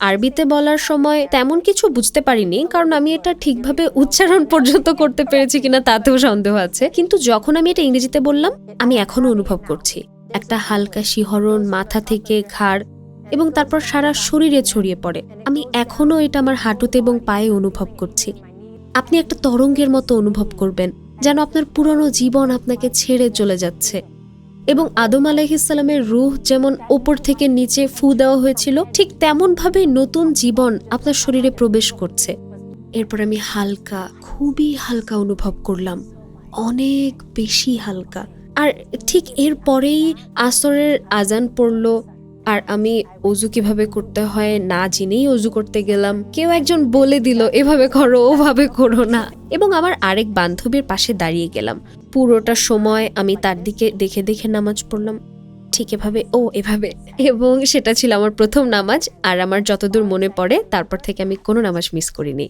আরবিতে বলার সময় তেমন কিছু বুঝতে পারিনি, কারণ আমি এটা ঠিকভাবে উচ্চারণ পর্যন্ত করতে পেরেছি কিনা তাতেও সন্দেহ আছে। কিন্তু যখন আমি এটা ইংরেজিতে বললাম, আমি এখনো অনুভব করছি একটা হালকা শিহরণ মাথা থেকে ঘাড় এবং তারপর সারা শরীরে ছড়িয়ে পড়ে। আমি এখনো এটা আমার হাঁটুতে এবং পায়ে অনুভব করছি। আপনি একটা তরঙ্গের মতো অনুভব করবেন, যেন আপনার পুরনো জীবন আপনাকে ছেড়ে চলে যাচ্ছে। এবং আদম আলাইহিসসালামের রূহ যেমন ওপর থেকে নিচে ফু দেওয়া হয়েছিল, ঠিক তেমন ভাবে নতুন জীবন আপনার শরীরে প্রবেশ করছে। এরপর আমি হালকা, খুবই হালকা অনুভব করলাম, অনেক বেশি হালকা। আর ঠিক এর পরেই আসরের আজান পড়লো, আর আমি অজু কিভাবে করতে হয় না জেনেই অজু করতে গেলাম। কেউ একজন বলে দিল এভাবে করো, ওভাবে করো না, এবং আমার আরেক বান্ধবীর পাশে দাঁড়িয়ে গেলাম। পুরোটা সময় আমি তার দিকে দেখে দেখে নামাজ পড়লাম, ঠিক এভাবে, ও এভাবে। এবং সেটা ছিল আমার প্রথম নামাজ, আর আমার যতদূর মনে পড়ে তারপর থেকে আমি কোনো নামাজ মিস করিনি।